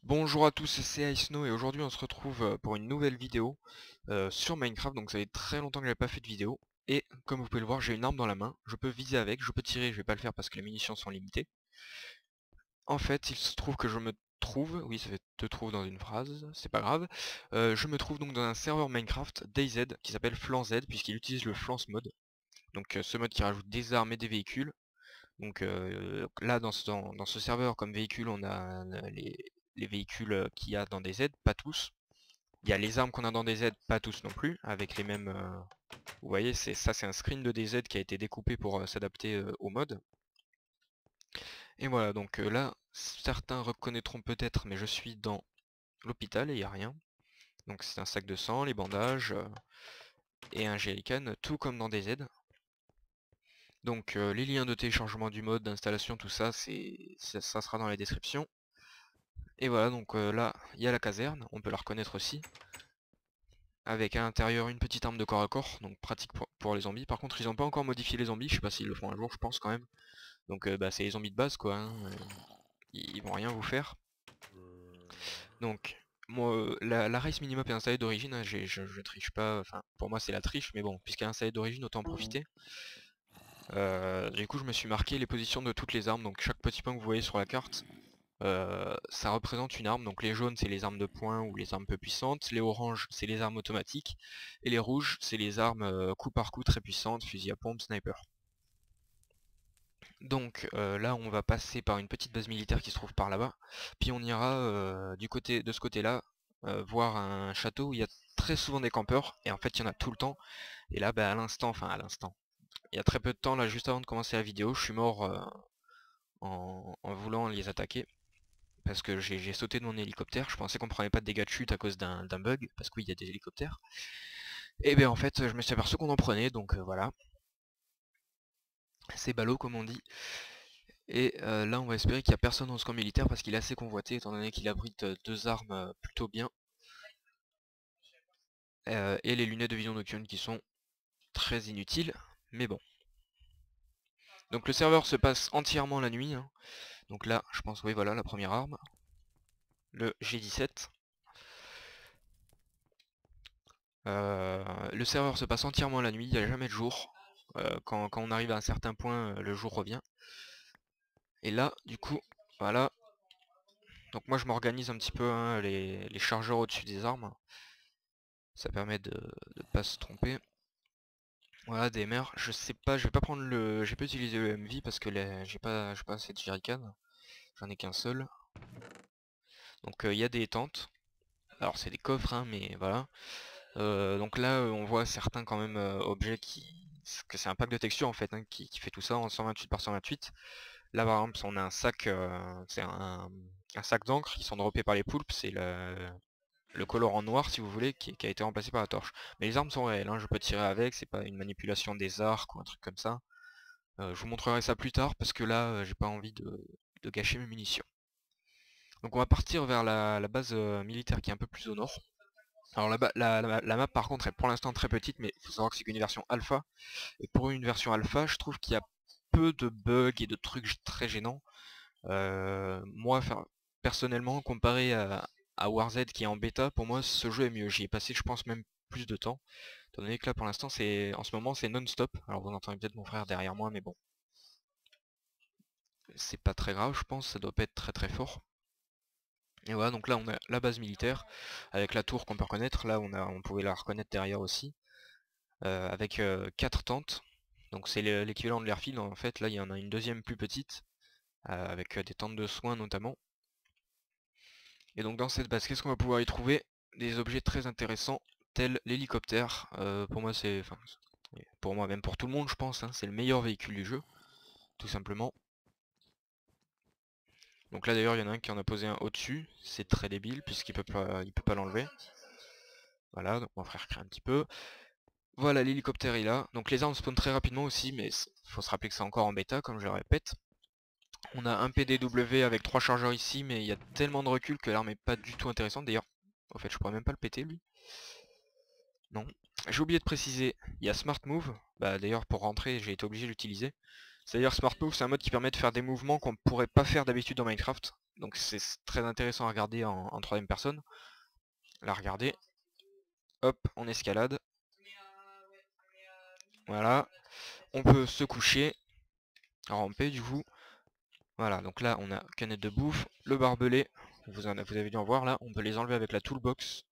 Bonjour à tous, c'est Iceno et aujourd'hui on se retrouve pour une nouvelle vidéo sur Minecraft. Donc ça fait très longtemps que j'avais pas fait de vidéo. Et comme vous pouvez le voir, j'ai une arme dans la main, je peux viser avec, je peux tirer, je vais pas le faire parce que les munitions sont limitées. En fait, il se trouve que je me trouve, oui ça fait te trouve dans une phrase, c'est pas grave. Je me trouve donc dans un serveur Minecraft DayZ qui s'appelle FlanZ puisqu'il utilise le Flance mode. Donc ce mode qui rajoute des armes et des véhicules. Donc là dans ce serveur comme véhicule on a les véhicules qu'il y a dans des Z, pas tous. Il y a les armes qu'on a dans des Z, pas tous non plus, avec les mêmes... Vous voyez, c'est un screen de DZ qui a été découpé pour s'adapter au mode. Et voilà, donc là, certains reconnaîtront peut-être, mais je suis dans l'hôpital et il n'y a rien. Donc c'est un sac de sang, les bandages et un jerrycan, tout comme dans des Z. Donc les liens de téléchargement du mode, d'installation, tout ça, ça sera dans la description. Et voilà, donc là, il y a la caserne, on peut la reconnaître aussi. Avec à l'intérieur une petite arme de corps à corps, donc pratique pour les zombies. Par contre, ils n'ont pas encore modifié les zombies, je sais pas s'ils le font un jour, je pense quand même. Donc bah, c'est les zombies de base quoi, hein, ils vont rien vous faire. Donc, moi, la race minimap est installée d'origine, hein, je triche pas, enfin pour moi c'est la triche, mais bon, puisqu'elle est installée d'origine, autant en profiter. Du coup je me suis marqué les positions de toutes les armes, donc chaque petit point que vous voyez sur la carte, ça représente une arme. Donc les jaunes c'est les armes de poing ou les armes peu puissantes, les oranges c'est les armes automatiques, et les rouges c'est les armes coup par coup très puissantes, fusil à pompe, sniper. Donc là on va passer par une petite base militaire qui se trouve par là-bas, puis on ira de ce côté-là voir un château où il y a très souvent des campeurs, et en fait il y en a tout le temps. Et là bah, à l'instant, il y a très peu de temps là, juste avant de commencer la vidéo, je suis mort en voulant les attaquer. Parce que j'ai sauté de mon hélicoptère, je pensais qu'on prenait pas de dégâts de chute à cause d'un bug, parce que oui, il y a des hélicoptères. Et ben en fait, je me suis aperçu qu'on en prenait, donc voilà. C'est ballot comme on dit. Et là, on va espérer qu'il n'y a personne dans ce camp militaire, parce qu'il est assez convoité, étant donné qu'il abrite deux armes plutôt bien. Et les lunettes de vision nocturne qui sont très inutiles, mais bon. Donc le serveur se passe entièrement la nuit, hein. Donc là, je pense, oui voilà, la première arme. Le G17. Le serveur se passe entièrement la nuit, il n'y a jamais de jour. Quand on arrive à un certain point, le jour revient. Et là, du coup, voilà. Donc moi je m'organise un petit peu hein, les chargeurs au-dessus des armes. Ça permet de ne pas se tromper. Voilà, DMR. Je sais pas, je vais pas prendre le. J'ai pas utilisé le MV parce que j'ai pas assez de jerrycan. J'en ai qu'un seul. Donc il y a des tentes. Alors c'est des coffres, hein, mais voilà. Donc là, on voit certains quand même objets que c'est un pack de textures en fait hein, qui fait tout ça en 128 par 128. Là par exemple, on a un sac, c'est un sac d'encre qui sont droppés par les poulpes, c'est le colorant noir si vous voulez, qui a été remplacé par la torche. Mais les armes sont réelles, hein, je peux tirer avec, c'est pas une manipulation des arcs ou un truc comme ça. Je vous montrerai ça plus tard parce que là, j'ai pas envie de gâcher mes munitions. Donc on va partir vers la base militaire qui est un peu plus au nord. Alors la map par contre est pour l'instant très petite, mais il faut savoir que c'est qu'une version alpha. Et pour une version alpha, je trouve qu'il y a peu de bugs et de trucs très gênants. Moi, personnellement, comparé à WarZ qui est en bêta, pour moi ce jeu est mieux. J'y ai passé je pense même plus de temps. Étant donné que là pour l'instant en ce moment c'est non-stop. Alors vous entendez peut-être mon frère derrière moi, mais bon. C'est pas très grave je pense, ça doit pas être très très fort. Et voilà, donc là on a la base militaire, avec la tour qu'on peut reconnaître, là on pouvait la reconnaître derrière aussi. Avec 4 tentes. Donc c'est l'équivalent de l'airfield en fait. Là il y en a une deuxième plus petite, avec des tentes de soins notamment. Et donc dans cette base, qu'est-ce qu'on va pouvoir y trouver? Des objets très intéressants, tels l'hélicoptère. Pour moi c'est, enfin, pour moi même pour tout le monde je pense, hein, c'est le meilleur véhicule du jeu, tout simplement. Donc là d'ailleurs il y en a un qui en a posé un au-dessus, c'est très débile puisqu'il peut pas l'enlever. Voilà, donc mon frère crie un petit peu. Voilà, l'hélicoptère est là. Donc les armes spawnent très rapidement aussi, mais faut se rappeler que c'est encore en bêta, comme je le répète. On a un PDW avec 3 chargeurs ici, mais il y a tellement de recul que l'arme est pas du tout intéressante. D'ailleurs, en fait, je pourrais même pas le péter, lui. Non. J'ai oublié de préciser, il y a Smart Move. Bah d'ailleurs, pour rentrer, j'ai été obligé de l'utiliser. C'est-à-dire Smart Move, c'est un mode qui permet de faire des mouvements qu'on pourrait pas faire d'habitude dans Minecraft. Donc c'est très intéressant à regarder en troisième personne. Là, regardez. Hop, on escalade. Voilà. On peut se coucher. Ramper du coup. Voilà, donc là on a canette de bouffe, le barbelé. Vous avez dû en voir là. On peut les enlever avec la toolbox.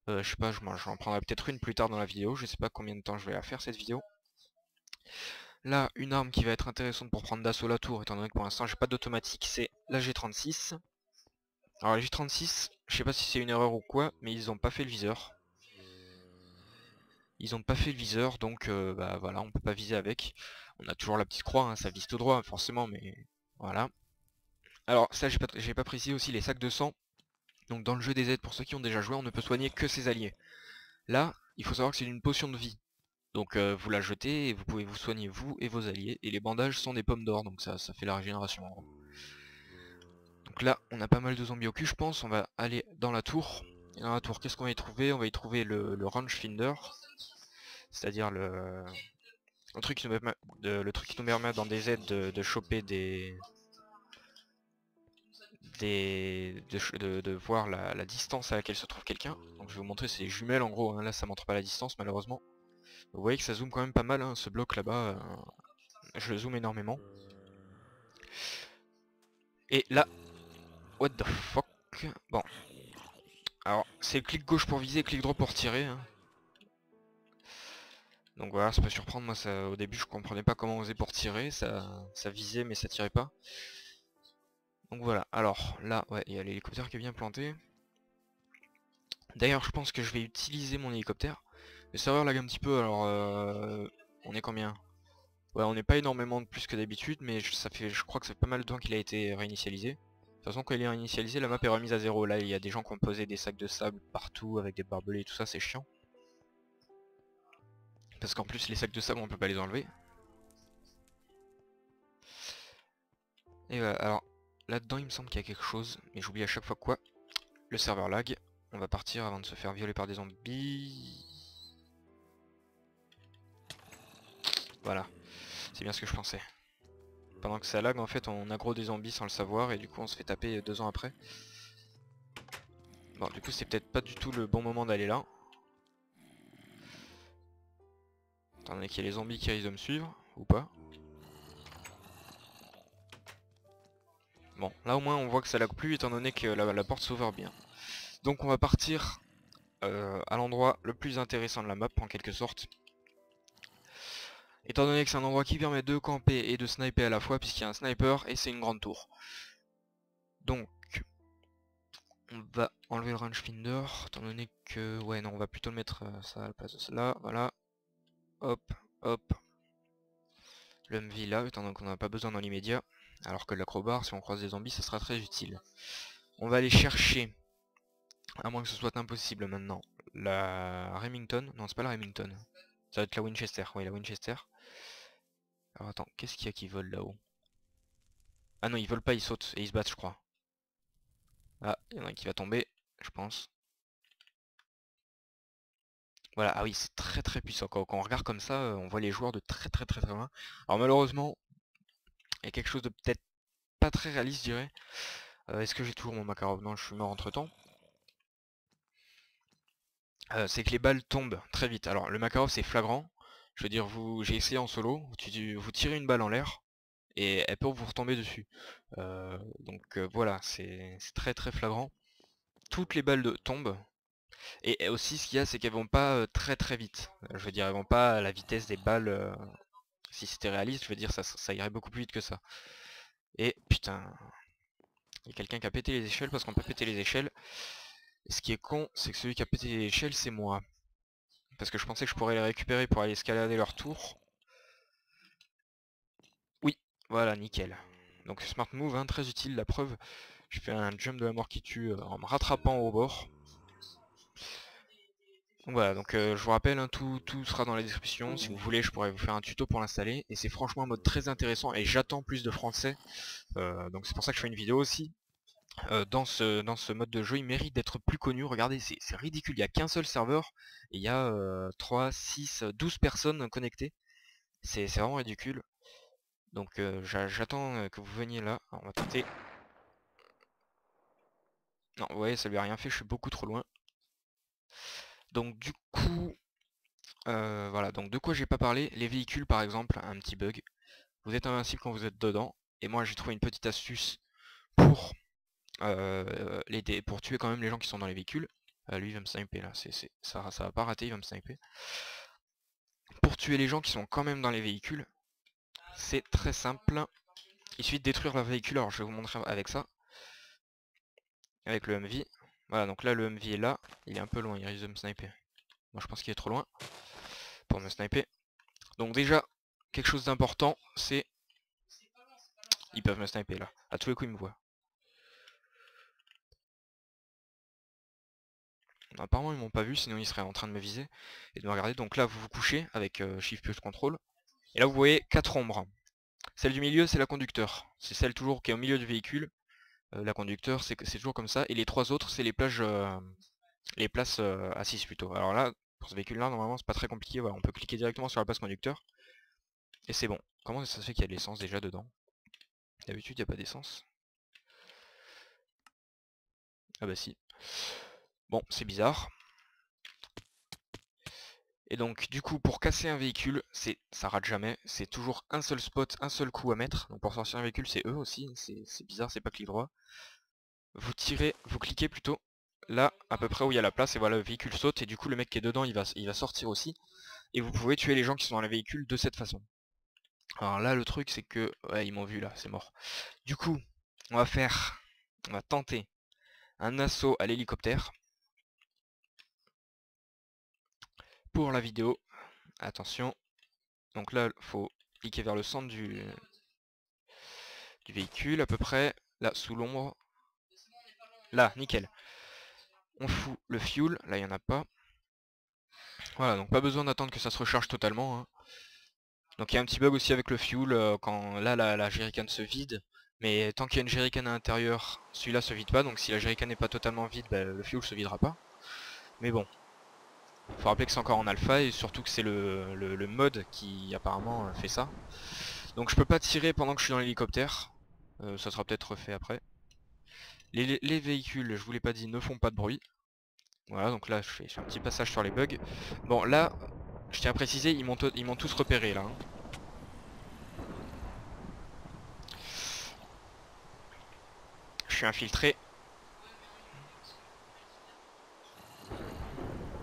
Je sais pas, j'en prendrai peut-être une plus tard dans la vidéo. Je sais pas combien de temps je vais la faire cette vidéo. Là, une arme qui va être intéressante pour prendre d'assaut la tour, étant donné que pour l'instant j'ai pas d'automatique, c'est la G36. Alors la G36, je sais pas si c'est une erreur ou quoi, mais ils ont pas fait le viseur. Ils ont pas fait le viseur, donc bah voilà, on peut pas viser avec. On a toujours la petite croix, hein, ça vise tout droit forcément, mais voilà. Alors ça j'ai pas précisé aussi les sacs de sang. Donc dans le jeu des aides, pour ceux qui ont déjà joué, on ne peut soigner que ses alliés. Là, il faut savoir que c'est une potion de vie. Donc vous la jetez et vous pouvez vous soigner vous et vos alliés. Et les bandages sont des pommes d'or, donc ça fait la régénération en gros. Donc là, on a pas mal de zombies au cul, je pense. On va aller dans la tour. Et dans la tour, qu'est-ce qu'on va y trouver? On va y trouver le rangefinder. C'est-à-dire le truc qui nous permet dans des aides de choper de voir la distance à laquelle se trouve quelqu'un. Donc je vais vous montrer, c'est les jumelles en gros, hein. Là ça montre pas la distance malheureusement. Vous voyez que ça zoome quand même pas mal, hein, ce bloc là-bas, je le zoome énormément. Et là, what the fuck. Bon, alors c'est clic gauche pour viser, clic droit pour tirer, hein. Donc voilà, ça peut surprendre, moi ça, au début je comprenais pas comment on faisait pour tirer, ça visait mais ça tirait pas. Donc voilà, alors là, ouais, il y a l'hélicoptère qui est bien planté. D'ailleurs je pense que je vais utiliser mon hélicoptère. Le serveur lag un petit peu, alors on est combien? Ouais, on n'est pas énormément de plus que d'habitude, mais je crois que ça fait pas mal de temps qu'il a été réinitialisé. De toute façon, quand il est réinitialisé, la map est remise à 0. Là, il y a des gens qui ont posé des sacs de sable partout avec des barbelés et tout ça, c'est chiant. Parce qu'en plus, les sacs de sable, on peut pas les enlever. Et voilà, alors, là-dedans, il me semble qu'il y a quelque chose, mais j'oublie à chaque fois quoi. Le serveur lag. On va partir avant de se faire violer par des zombies. Voilà, c'est bien ce que je pensais. Pendant que ça lag, en fait, on aggro des zombies sans le savoir, et du coup, on se fait taper 2 ans après. Bon, du coup, c'est peut-être pas du tout le bon moment d'aller là. Étant donné qu'il y a les zombies qui risquent de me suivre, ou pas. Bon, là au moins on voit que ça lag plus étant donné que la porte s'ouvre bien. Donc on va partir à l'endroit le plus intéressant de la map en quelque sorte. Étant donné que c'est un endroit qui permet de camper et de sniper à la fois puisqu'il y a un sniper et c'est une grande tour. Donc on va enlever le rangefinder étant donné que... Ouais non, on va plutôt le mettre ça à la place de cela, voilà. Hop, hop. Le MV là, étant donné qu'on n'en a pas besoin dans l'immédiat. Alors que l'acrobar, si on croise des zombies, ça sera très utile. On va aller chercher, à moins que ce soit impossible maintenant, la Remington. Non, c'est pas la Remington. Ça va être la Winchester. Oui, la Winchester. Alors attends, qu'est-ce qu'il y a qui vole là-haut? Ah non, ils volent pas, ils sautent et ils se battent, je crois. Ah, il y en a un qui va tomber, je pense. Voilà, ah oui, c'est très très puissant. Quand on regarde comme ça, on voit les joueurs de très très très très loin. Alors malheureusement, il y a quelque chose de peut-être pas très réaliste, je dirais. Est-ce que j'ai toujours mon Makarov? Non, je suis mort entre temps. C'est que les balles tombent très vite. Alors le Makarov c'est flagrant. Je veux dire, j'ai essayé en solo, vous tirez une balle en l'air et elle peut vous retomber dessus. Donc voilà, c'est très très flagrant. Toutes les balles tombent. Et aussi ce qu'il y a, c'est qu'elles vont pas très très vite. Je veux dire, elles vont pas à la vitesse des balles. Si c'était réaliste, je veux dire, ça irait beaucoup plus vite que ça. Et putain, il y a quelqu'un qui a pété les échelles parce qu'on peut péter les échelles. Et ce qui est con, c'est que celui qui a pété les échelles, c'est moi. Parce que je pensais que je pourrais les récupérer pour aller escalader leur tour. Oui, voilà, nickel. Donc smart move, hein, très utile, la preuve. Je fais un jump de la mort qui tue en me rattrapant au bord. Donc voilà, donc je vous rappelle, hein, tout sera dans la description. Si vous voulez, je pourrais vous faire un tuto pour l'installer. Et c'est franchement un mode très intéressant et j'attends plus de français. Donc c'est pour ça que je fais une vidéo aussi. Dans ce mode de jeu, il mérite d'être plus connu. Regardez, c'est ridicule, il n'y a qu'un seul serveur. Et il y a 3, 6, 12 personnes connectées. C'est vraiment ridicule. Donc j'attends que vous veniez là. Alors, on va tenter. Non, vous voyez, ça lui a rien fait, je suis beaucoup trop loin. Donc du coup, voilà, donc de quoi j'ai pas parlé, les véhicules par exemple, un petit bug. Vous êtes invincible quand vous êtes dedans, et moi j'ai trouvé une petite astuce pour pour tuer quand même les gens qui sont dans les véhicules. Lui il va me sniper là, ça va pas rater, il va me sniper. Pour tuer les gens qui sont quand même dans les véhicules, c'est très simple. Il suffit de détruire leur véhicule, alors je vais vous montrer avec ça. Avec le MV. Voilà, donc là le MV est là, il est un peu loin, il risque de me sniper. Moi je pense qu'il est trop loin pour me sniper. Donc déjà, quelque chose d'important, c'est... Ils peuvent me sniper là. À tous les coups ils me voient. Apparemment ils m'ont pas vu, sinon ils seraient en train de me viser et de me regarder. Donc là vous vous couchez avec Shift plus contrôle. Et là vous voyez 4 ombres. Celle du milieu c'est la conducteur. C'est celle toujours qui est au milieu du véhicule. La conducteur c'est toujours comme ça. Et les 3 autres c'est les places assises plutôt. Alors là, pour ce véhicule là normalement c'est pas très compliqué. Voilà, on peut cliquer directement sur la place conducteur. Et c'est bon. Comment ça se fait qu'il y a de l'essence déjà dedans? D'habitude il n'y a pas d'essence. Ah bah si. Bon, c'est bizarre. Et donc du coup pour casser un véhicule, ça rate jamais, c'est toujours un seul spot, un seul coup à mettre. Donc pour sortir un véhicule c'est eux aussi, c'est bizarre, c'est pas clic droit. Vous tirez, vous cliquez plutôt là à peu près où il y a la place et voilà le véhicule saute et du coup le mec qui est dedans il va sortir aussi. Et vous pouvez tuer les gens qui sont dans les véhicules de cette façon. Alors là le truc c'est que, ouais ils m'ont vu là, c'est mort. Du coup on va tenter un assaut à l'hélicoptère. Pour la vidéo, attention. Donc là, il faut cliquer vers le centre du véhicule, à peu près. Là, sous l'ombre. Là, nickel. On fout le fuel. Là, il n'y en a pas. Voilà, donc pas besoin d'attendre que ça se recharge totalement. Hein. Donc il y a un petit bug aussi avec le fuel, quand là, la jerrycan se vide. Mais tant qu'il y a une jerrycan à l'intérieur, celui-là se vide pas. Donc si la jerrycan n'est pas totalement vide, bah, le fuel se videra pas. Mais bon. Faut rappeler que c'est encore en alpha et surtout que c'est le mode qui apparemment fait ça. Donc je peux pas tirer pendant que je suis dans l'hélicoptère. Ça sera peut-être refait après. Les véhicules, je vous l'ai pas dit, ne font pas de bruit. Voilà, donc là je fais un petit passage sur les bugs. Bon là, je tiens à préciser, ils m'ont tous repéré là. Hein. Je suis infiltré.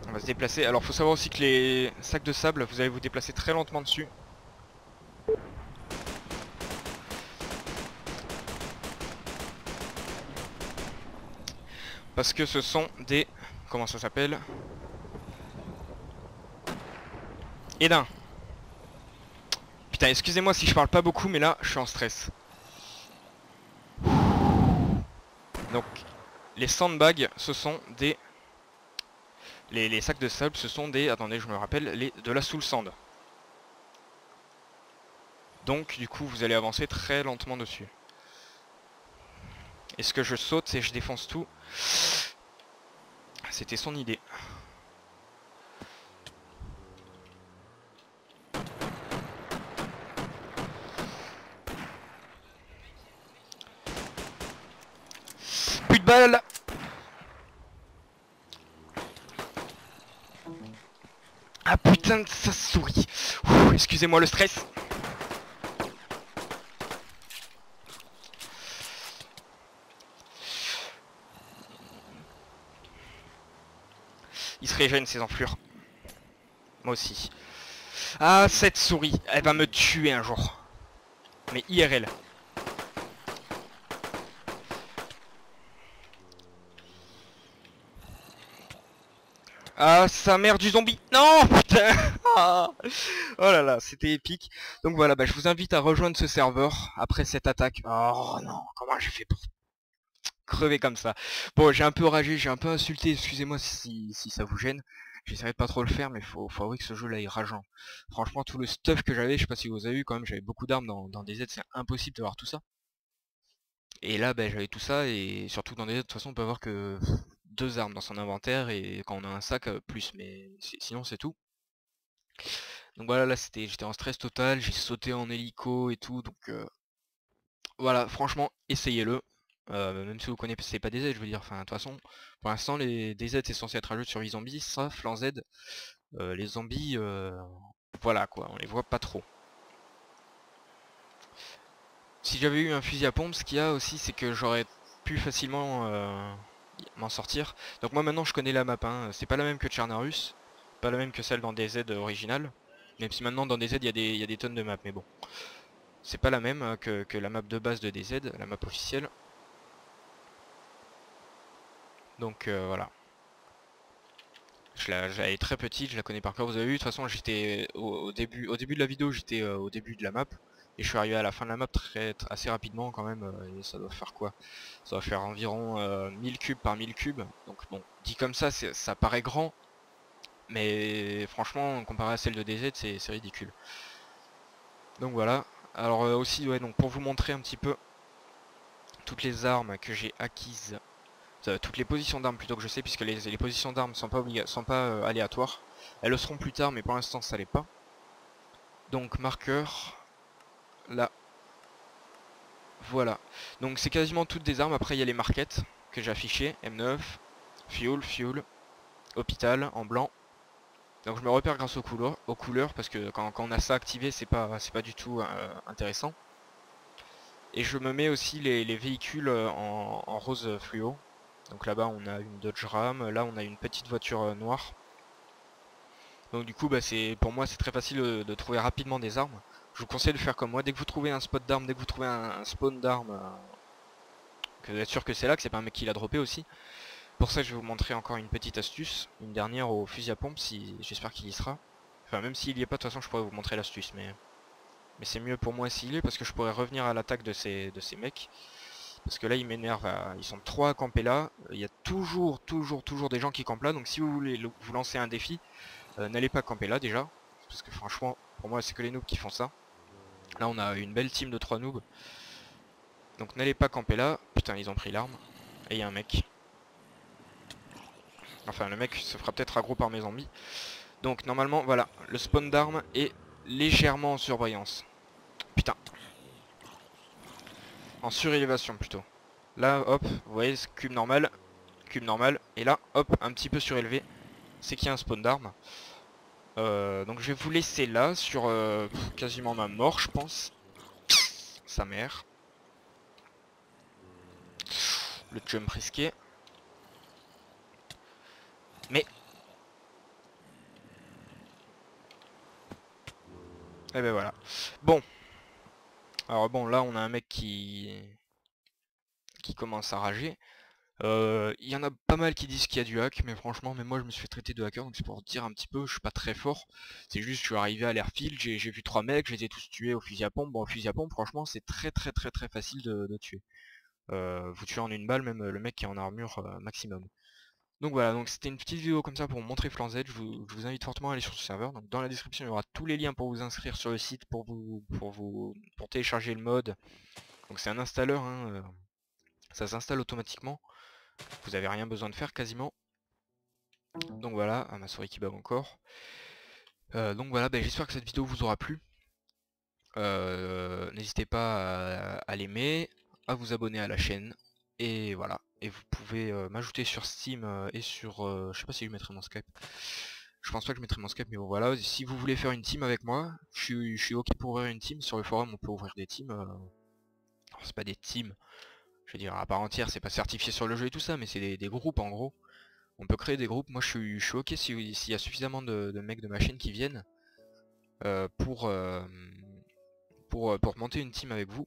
On va se déplacer. Alors faut savoir aussi que les sacs de sable, vous allez vous déplacer très lentement dessus. Parce que ce sont des... Comment ça s'appelle? Édin. Putain, excusez-moi si je parle pas beaucoup, mais là, je suis en stress. Donc, les sandbags, ce sont des... Les sacs de sable, ce sont des... Attendez, je me rappelle, de la soul sand. Donc, du coup, vous allez avancer très lentement dessus. Et ce que je saute, c'est je défonce tout. C'était son idée. Plus de balles. Ah putain, ça sourit. Excusez-moi le stress. Ils se régènent ces enflures. Moi aussi. Ah, cette souris, elle va me tuer un jour. Mais IRL. Ah, sa mère du zombie. Non, putain. Oh là là, c'était épique. Donc voilà, bah, je vous invite à rejoindre ce serveur après cette attaque. Oh non, comment j'ai fait pour crever comme ça? Bon, j'ai un peu ragé, j'ai un peu insulté, excusez-moi si ça vous gêne. J'essaierai de pas trop le faire, mais faut avouer que ce jeu là est rageant. Franchement, tout le stuff que j'avais, je sais pas si vous avez vu quand même, j'avais beaucoup d'armes dans DZ, c'est impossible d'avoir tout ça. Et là, bah, j'avais tout ça, et surtout dans DZ, de toute façon, on peut avoir que 2 armes dans son inventaire, et quand on a un sac, plus, mais sinon c'est tout. Donc voilà, là j'étais en stress total, j'ai sauté en hélico et tout, donc voilà, franchement, essayez-le. même si vous connaissez pas DZ, je veux dire, enfin de toute façon, pour l'instant les DZ c'est censé être un jeu de survie zombies, ça, Flan Z, les zombies, voilà quoi, on les voit pas trop. Si j'avais eu un fusil à pompe, ce qu'il y a aussi c'est que j'aurais pu facilement m'en sortir. Donc moi maintenant je connais la map, hein. C'est pas la même que Tchernarus, pas la même que celle dans DZ originale, même si maintenant dans DZ il y a des tonnes de maps, mais bon. C'est pas la même que la map de base de DZ, la map officielle. Donc voilà. Elle est très petite, je la connais par cœur. Vous avez vu, de toute façon, j'étais au début de la vidéo, j'étais au début de la map. Et je suis arrivé à la fin de la map assez rapidement quand même. Et ça doit faire quoi? Ça doit faire environ 1000 cubes par 1000 cubes. Donc bon, dit comme ça paraît grand. Mais franchement, comparé à celle de DZ, c'est ridicule. Donc voilà. Alors aussi, ouais, donc pour vous montrer un petit peu toutes les armes que j'ai acquises, toutes les positions d'armes plutôt que je sais, puisque les positions d'armes sont pas aléatoires. Elles le seront plus tard, mais pour l'instant ça l'est pas. Donc marqueur, là, voilà. Donc c'est quasiment toutes des armes. Après il y a les marquettes que j'ai affichées, M9, fuel, hôpital en blanc. Donc je me repère grâce aux couleurs parce que quand on a ça activé c'est pas du tout intéressant. Et je me mets aussi les véhicules en rose fluo. Donc là-bas on a une Dodge Ram, là on a une petite voiture noire. Donc du coup pour moi c'est très facile de trouver rapidement des armes. Je vous conseille de faire comme moi, dès que vous trouvez un spot d'armes, dès que vous trouvez un spawn d'armes, que vous êtes sûr que c'est là, que c'est pas un mec qui l'a droppé aussi. Pour ça je vais vous montrer encore une petite astuce, une dernière au fusil à pompe, si j'espère qu'il y sera. Enfin même s'il y est pas, de toute façon je pourrais vous montrer l'astuce, mais c'est mieux pour moi s'il est, parce que je pourrais revenir à l'attaque de ces mecs. Parce que là ils m'énervent, ils sont 3 à camper là, il y a toujours des gens qui campent là, donc si vous voulez vous lancer un défi, n'allez pas camper là déjà, parce que franchement pour moi c'est que les noobs qui font ça. Là on a une belle team de 3 noobs, donc n'allez pas camper là. Putain ils ont pris l'arme, et il y a un mec. Enfin le mec se fera peut-être aggro par mes zombies. Donc normalement voilà, le spawn d'armes est légèrement en surbrillance. Putain, en surélévation plutôt. Là hop, vous voyez ce cube normal, et là hop, un petit peu surélevé, c'est qu'il y a un spawn d'armes. Donc je vais vous laisser là sur quasiment ma mort je pense. Sa mère. Le jump risqué. Mais... et ben voilà. Bon. Alors bon là on a un mec qui commence à rager. Il y en a pas mal qui disent qu'il y a du hack, mais franchement, même moi je me suis fait traiter de hacker, donc c'est pour dire un petit peu, je suis pas très fort. C'est juste, je suis arrivé à l'airfield, j'ai vu 3 mecs, je les ai tous tués au fusil à pompe. Bon, au fusil à pompe, franchement, c'est très facile de tuer. Vous tuez en une balle, même le mec qui est en armure maximum. Donc voilà, donc c'était une petite vidéo comme ça pour vous montrer Flan Z. Je vous invite fortement à aller sur ce serveur. Donc dans la description, il y aura tous les liens pour vous inscrire sur le site, pour télécharger le mode. Donc c'est un installeur, hein, ça s'installe automatiquement. Vous avez rien besoin de faire quasiment. Donc voilà, ma souris qui bug encore. Donc voilà, j'espère que cette vidéo vous aura plu. N'hésitez pas à l'aimer, à vous abonner à la chaîne. Et voilà. Et vous pouvez m'ajouter sur Steam et sur... je sais pas si je mettrai mon Skype. Je pense pas que je mettrai mon Skype, mais bon voilà. Si vous voulez faire une team avec moi, je suis ok pour ouvrir une team. Sur le forum on peut ouvrir des teams. C'est pas des teams, je veux dire à part entière, c'est pas certifié sur le jeu et tout ça, mais c'est des groupes en gros. On peut créer des groupes, moi je suis ok s'il y a suffisamment de mecs de ma chaîne qui viennent pour monter une team avec vous.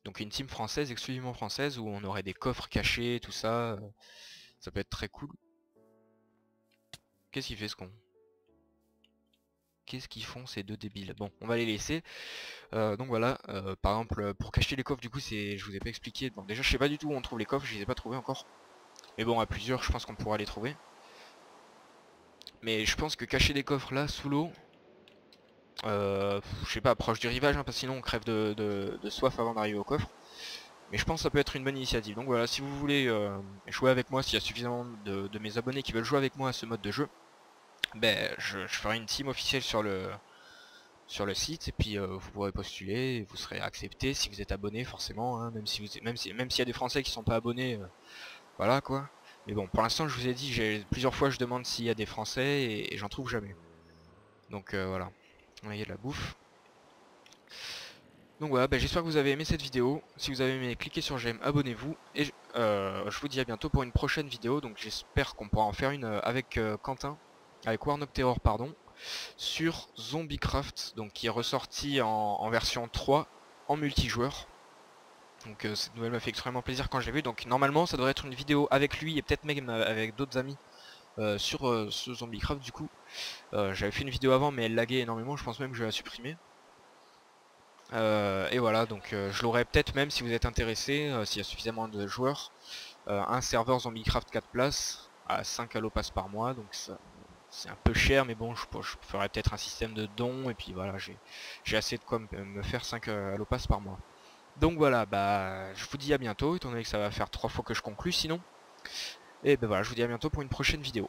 Donc une team française, exclusivement française, où on aurait des coffres cachés, tout ça. Ça peut être très cool. Qu'est-ce qu'il fait ce con? Qu'est-ce qu'ils font ces deux débiles? Bon, on va les laisser. Donc voilà, par exemple, pour cacher les coffres, du coup, je vous ai pas expliqué. Bon, déjà, je sais pas du tout où on trouve les coffres, je les ai pas trouvés encore. Mais bon, à plusieurs, je pense qu'on pourra les trouver. Mais je pense que cacher des coffres là, sous l'eau, je sais pas, proche du rivage, hein, parce que sinon on crève de soif avant d'arriver au coffre. Mais je pense que ça peut être une bonne initiative. Donc voilà, si vous voulez jouer avec moi, s'il y a suffisamment de mes abonnés qui veulent jouer avec moi à ce mode de jeu, je ferai une team officielle sur le sur le site, et puis vous pourrez postuler, et vous serez accepté si vous êtes abonné forcément, hein, même s'il y a des Français qui sont pas abonnés, voilà quoi. Mais bon, pour l'instant je vous ai dit, plusieurs fois je demande s'il y a des Français, et j'en trouve jamais. Donc voilà, il y a de la bouffe. Donc voilà, j'espère que vous avez aimé cette vidéo. Si vous avez aimé, cliquez sur j'aime, abonnez-vous. Et je vous dis à bientôt pour une prochaine vidéo. Donc j'espère qu'on pourra en faire une avec Quentin, avec Warnock Terror, pardon, sur Zombiecraft, donc qui est ressorti en version 3 en multijoueur. Donc cette nouvelle m'a fait extrêmement plaisir quand je l'ai vu. Donc normalement ça devrait être une vidéo avec lui et peut-être même avec d'autres amis sur ce Zombiecraft du coup. J'avais fait une vidéo avant mais elle laguait énormément, je pense même que je vais la supprimer. Et voilà, donc je l'aurai peut-être même si vous êtes intéressé, s'il y a suffisamment de joueurs, un serveur Zombiecraft 4 places à 5 allopass par mois, donc c'est un peu cher, mais bon, je ferai peut-être un système de dons, et puis voilà, j'ai assez de quoi me faire 5 allopass par mois. Donc voilà, je vous dis à bientôt, étant donné que ça va faire 3 fois que je conclue sinon. Et voilà, je vous dis à bientôt pour une prochaine vidéo.